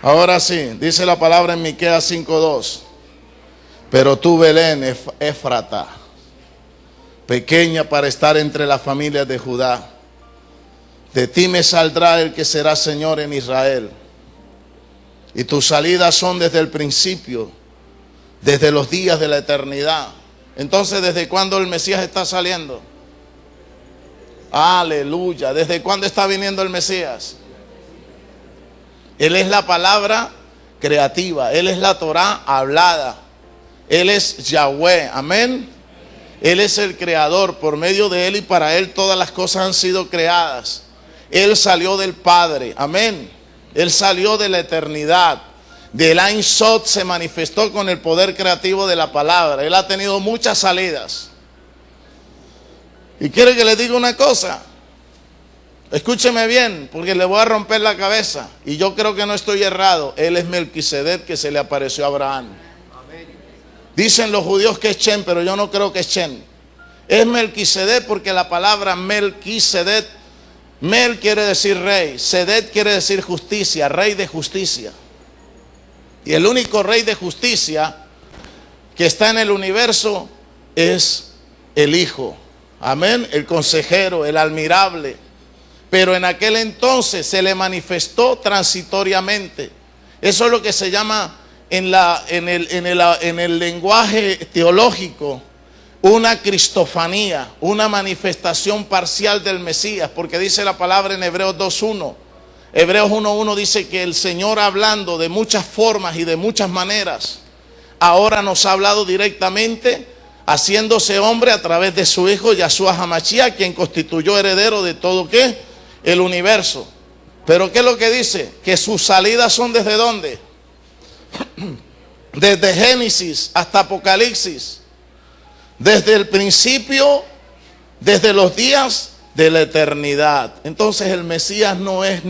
Ahora sí, dice la palabra en Miqueas 5:2. Pero tú, Belén, Éfrata, pequeña para estar entre las familias de Judá, de ti me saldrá el que será Señor en Israel. Y tus salidas son desde el principio, desde los días de la eternidad. Entonces, ¿desde cuándo el Mesías está saliendo? Aleluya. ¿Desde cuándo está viniendo el Mesías? Él es la palabra creativa. Él es la Torá hablada. Él es Yahweh. Amén. Él es el creador. Por medio de Él y para Él todas las cosas han sido creadas. Él salió del Padre. Amén. Él salió de la eternidad. Del Ein Sod se manifestó con el poder creativo de la palabra. Él ha tenido muchas salidas. Y quiere que le diga una cosa. Escúcheme bien, porque le voy a romper la cabeza. Y yo creo que no estoy errado. Él es Melquisedec, que se le apareció a Abraham. Dicen los judíos que es Shem, pero yo no creo que es Shem. Es Melquisedec porque la palabra Melquisedec, Mel quiere decir rey, Sedec quiere decir justicia, rey de justicia. Y el único rey de justicia que está en el universo es el Hijo. Amén, el consejero, el admirable. Pero en aquel entonces se le manifestó transitoriamente. Eso es lo que se llama en el lenguaje teológico una cristofanía, una manifestación parcial del Mesías, porque dice la palabra en Hebreos 2:1. Hebreos 1:1 dice que el Señor, hablando de muchas formas y de muchas maneras, ahora nos ha hablado directamente, haciéndose hombre a través de su Hijo Yahshua HaMashiach, quien constituyó heredero de todo ¿qué? El universo. Pero ¿qué es lo que dice? Que sus salidas son ¿desde dónde? Desde Génesis hasta Apocalipsis. Desde el principio, desde los días de la eternidad. Entonces el Mesías no es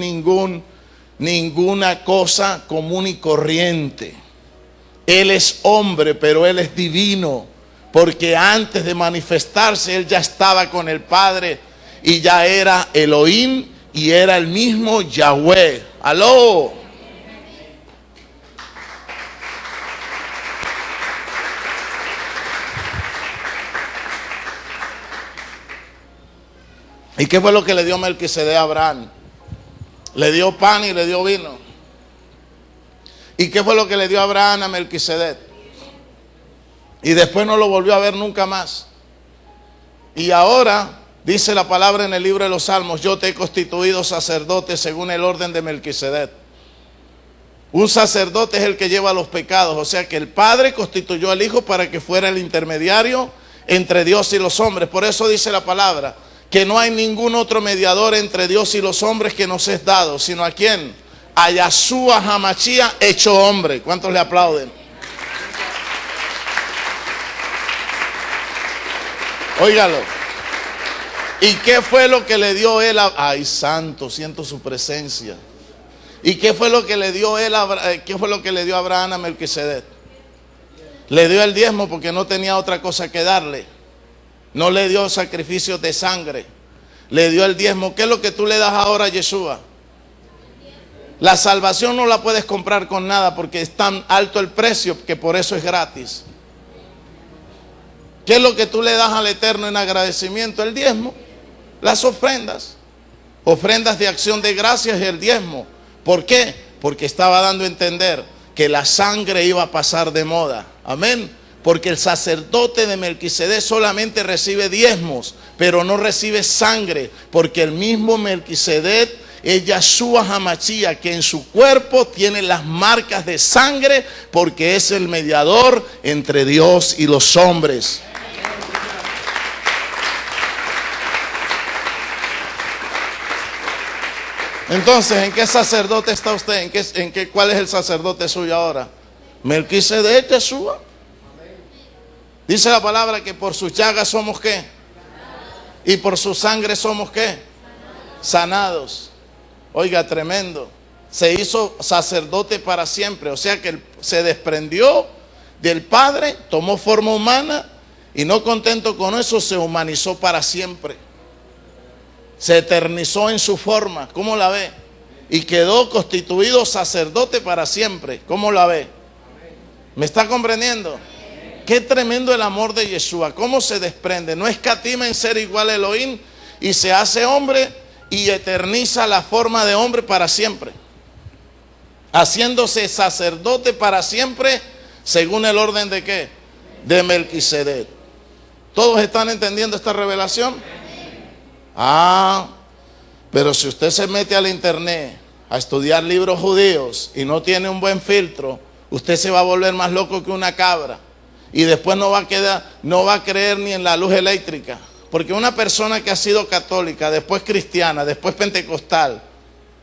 ninguna cosa común y corriente. Él es hombre, pero Él es divino. Porque antes de manifestarse, Él ya estaba con el Padre y ya era Elohim y era el mismo Yahweh. ¡Aló! ¿Y qué fue lo que le dio Melquisedec a Abraham? Le dio pan y le dio vino. ¿Y qué fue lo que le dio Abraham a Melquisedec? Y después no lo volvió a ver nunca más. Y ahora dice la palabra en el libro de los Salmos: yo te he constituido sacerdote según el orden de Melquisedec. Un sacerdote es el que lleva los pecados. O sea que el Padre constituyó al Hijo para que fuera el intermediario entre Dios y los hombres. Por eso dice la palabra que no hay ningún otro mediador entre Dios y los hombres que nos es dado, sino ¿a quién? A Yahshua HaMashiach hecho hombre. ¿Cuántos le aplauden? Óigalo. ¿Y qué fue lo que le dio él a... Ay, santo, siento su presencia. ¿Y qué fue lo que le dio él qué fue lo que le dio Abraham a Melquisedec? Le dio el diezmo porque no tenía otra cosa que darle. No le dio sacrificios de sangre. Le dio el diezmo. ¿Qué es lo que tú le das ahora a Yeshua? La salvación no la puedes comprar con nada porque es tan alto el precio que por eso es gratis. ¿Qué es lo que tú le das al Eterno en agradecimiento? El diezmo. Las ofrendas. Ofrendas de acción de gracias y el diezmo. ¿Por qué? Porque estaba dando a entender que la sangre iba a pasar de moda. Amén. Porque el sacerdote de Melquisedec solamente recibe diezmos, pero no recibe sangre, porque el mismo Melquisedec es Yahshua HaMashiach, que en su cuerpo tiene las marcas de sangre, porque es el mediador entre Dios y los hombres. Entonces, ¿en qué sacerdote está usted? ¿Cuál es el sacerdote suyo ahora? Melquisedec, Yahshua. Dice la palabra que por sus llagas somos ¿qué? Y por su sangre somos ¿qué? Sanados. Oiga, tremendo. Se hizo sacerdote para siempre. O sea que se desprendió del Padre, tomó forma humana y no contento con eso, se humanizó para siempre. Se eternizó en su forma. ¿Cómo la ve? y quedó constituido sacerdote para siempre. ¿Cómo la ve? ¿Me está comprendiendo? Qué tremendo el amor de Yeshua, cómo se desprende, no escatima en ser igual a Elohim y se hace hombre y eterniza la forma de hombre para siempre, haciéndose sacerdote para siempre según el orden de ¿qué? De Melquisedec. ¿Todos están entendiendo esta revelación? Pero si usted se mete al internet a estudiar libros judíos y no tiene un buen filtro, usted se va a volver más loco que una cabra. Y después no va a creer ni en la luz eléctrica. Porque una persona que ha sido católica, después cristiana, después pentecostal,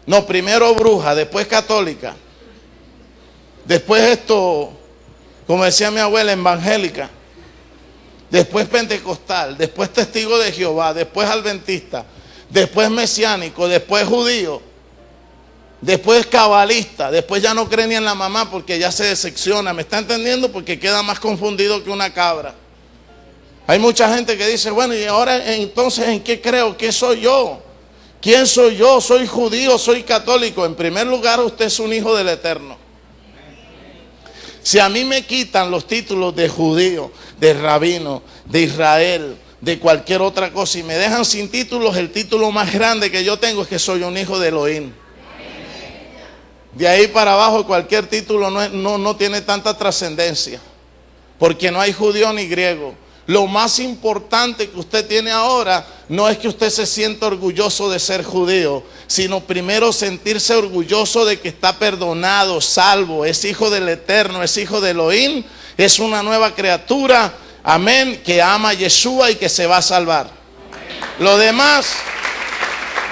no, primero bruja, después católica, después como decía mi abuela, evangélica, después pentecostal, después testigo de Jehová, después adventista, después mesiánico, después judío, después cabalista, después ya no cree ni en la mamá porque ya se decepciona. ¿Me está entendiendo? Porque queda más confundido que una cabra. Hay mucha gente que dice, bueno, y ahora entonces ¿en qué creo? ¿Qué soy yo? ¿Quién soy yo? ¿Soy judío? ¿Soy católico? En primer lugar, usted es un hijo del Eterno. Si a mí me quitan los títulos de judío, de rabino, de Israel, de cualquier otra cosa y me dejan sin títulos, el título más grande que yo tengo es que soy un hijo de Elohim. De ahí para abajo cualquier título no tiene tanta trascendencia, porque no hay judío ni griego. Lo más importante que usted tiene ahora no es que usted se sienta orgulloso de ser judío, sino primero sentirse orgulloso de que está perdonado, salvo, es hijo del Eterno, es hijo de Elohim, es una nueva criatura, amén, que ama a Yeshua y que se va a salvar. Lo demás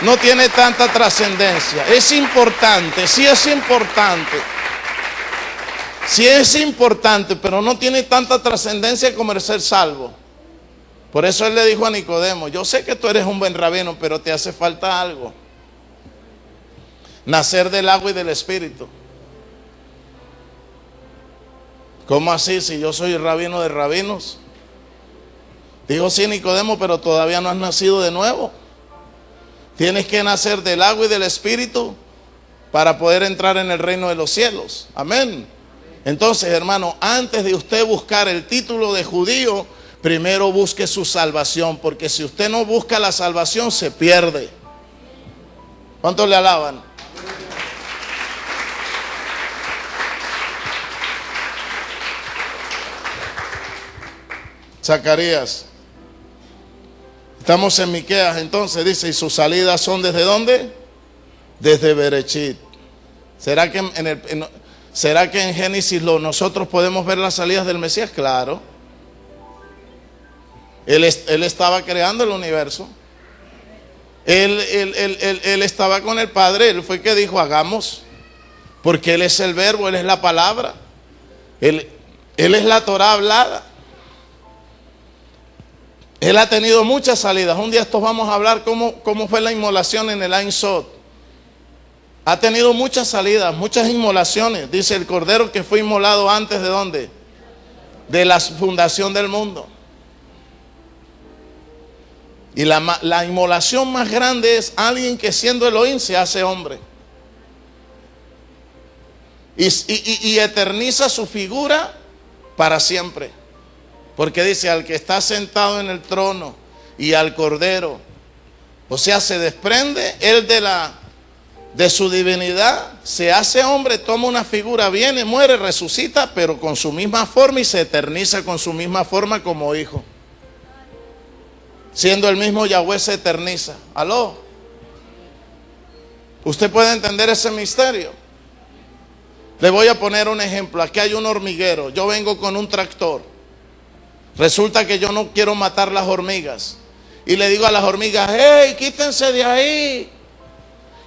no tiene tanta trascendencia. Es importante, sí es importante. Sí es importante, pero no tiene tanta trascendencia como el ser salvo. Por eso él le dijo a Nicodemo, yo sé que tú eres un buen rabino, pero te hace falta algo. Nacer del agua y del espíritu. ¿Cómo así? Si yo soy el rabino de rabinos. Dijo, sí, Nicodemo, pero todavía no has nacido de nuevo. Tienes que nacer del agua y del espíritu para poder entrar en el reino de los cielos. Amén. Entonces, hermano, antes de usted buscar el título de judío, primero busque su salvación, porque si usted no busca la salvación, se pierde. ¿Cuántos le alaban? Zacarías. Estamos en Miqueas, entonces dice, y sus salidas son ¿desde dónde? Desde Berechit. ¿Será que en Génesis nosotros podemos ver las salidas del Mesías? Claro. Él estaba creando el universo. Él estaba con el Padre. Él fue el que dijo, hagamos. Porque Él es el verbo, Él es la palabra. Él es la Torah hablada. Él ha tenido muchas salidas. Un día estos vamos a hablar cómo fue la inmolación en el Ein Sod. Ha tenido muchas salidas, muchas inmolaciones. Dice el cordero que fue inmolado antes ¿de dónde? De la fundación del mundo. Y la inmolación más grande es alguien que siendo Elohim se hace hombre. Y eterniza su figura para siempre. Porque dice, al que está sentado en el trono y al cordero, o sea, se desprende él de su divinidad, se hace hombre, toma una figura, viene, muere, resucita, pero con su misma forma y se eterniza con su misma forma como hijo. Siendo el mismo Yahweh se eterniza. ¿Aló? ¿Usted puede entender ese misterio? Le voy a poner un ejemplo. Aquí hay un hormiguero, yo vengo con un tractor. Resulta que yo no quiero matar las hormigas. Y le digo a las hormigas, hey, quítense de ahí,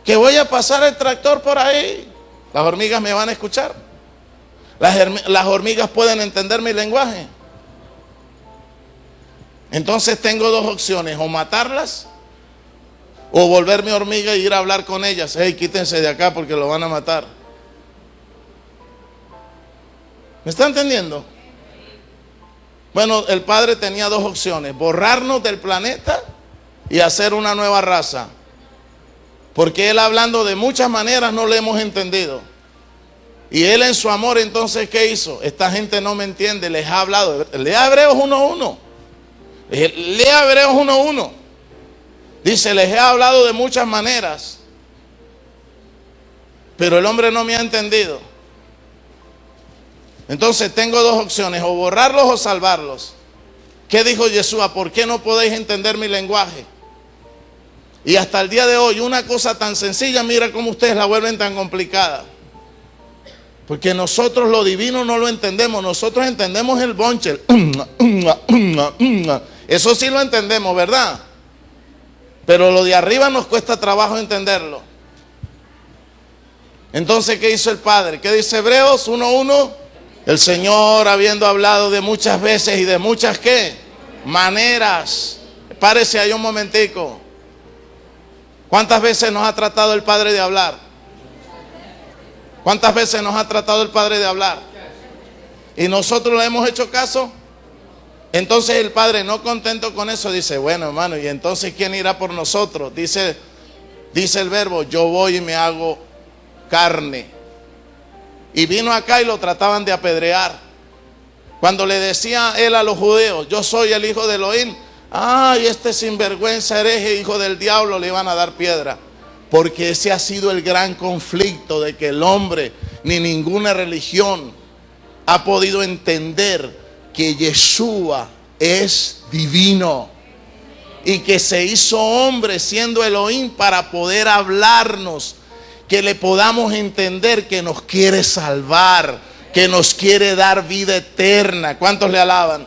que voy a pasar el tractor por ahí. Las hormigas me van a escuchar. Las hormigas pueden entender mi lenguaje. Entonces tengo dos opciones, o matarlas, o volverme hormiga y ir a hablar con ellas. Hey, quítense de acá porque lo van a matar. ¿Me está entendiendo? Bueno, el Padre tenía dos opciones, borrarnos del planeta y hacer una nueva raza. Porque Él hablando de muchas maneras no le hemos entendido. Y Él en su amor entonces ¿qué hizo? Esta gente no me entiende, les ha hablado. Lea Hebreos 1:1. Lea Hebreos 1:1. Dice, les he hablado de muchas maneras, pero el hombre no me ha entendido. Entonces tengo dos opciones, o borrarlos o salvarlos. ¿Qué dijo Yeshua? ¿Por qué no podéis entender mi lenguaje? Y hasta el día de hoy, una cosa tan sencilla, mira cómo ustedes la vuelven tan complicada. Porque nosotros lo divino no lo entendemos. Nosotros entendemos el bonche. Eso sí lo entendemos, ¿verdad? Pero lo de arriba nos cuesta trabajo entenderlo. Entonces, ¿qué hizo el Padre? ¿Qué dice Hebreos 1:1? El Señor, habiendo hablado de muchas veces y de muchas ¿qué? Maneras. Párese ahí un momentico. ¿Cuántas veces nos ha tratado el Padre de hablar? ¿Cuántas veces nos ha tratado el Padre de hablar? ¿Y nosotros le hemos hecho caso? Entonces el Padre, no contento con eso, dice, bueno hermano, ¿y entonces quién irá por nosotros? Dice el verbo, yo voy y me hago carne. Y vino acá y lo trataban de apedrear. Cuando le decía él a los judeos, yo soy el hijo de Elohim, ay, este sinvergüenza hereje, hijo del diablo, le iban a dar piedra. Porque ese ha sido el gran conflicto de que el hombre ni ninguna religión ha podido entender que Yeshua es divino y que se hizo hombre siendo Elohim para poder hablarnos, que le podamos entender que nos quiere salvar, que nos quiere dar vida eterna. ¿Cuántos le alaban?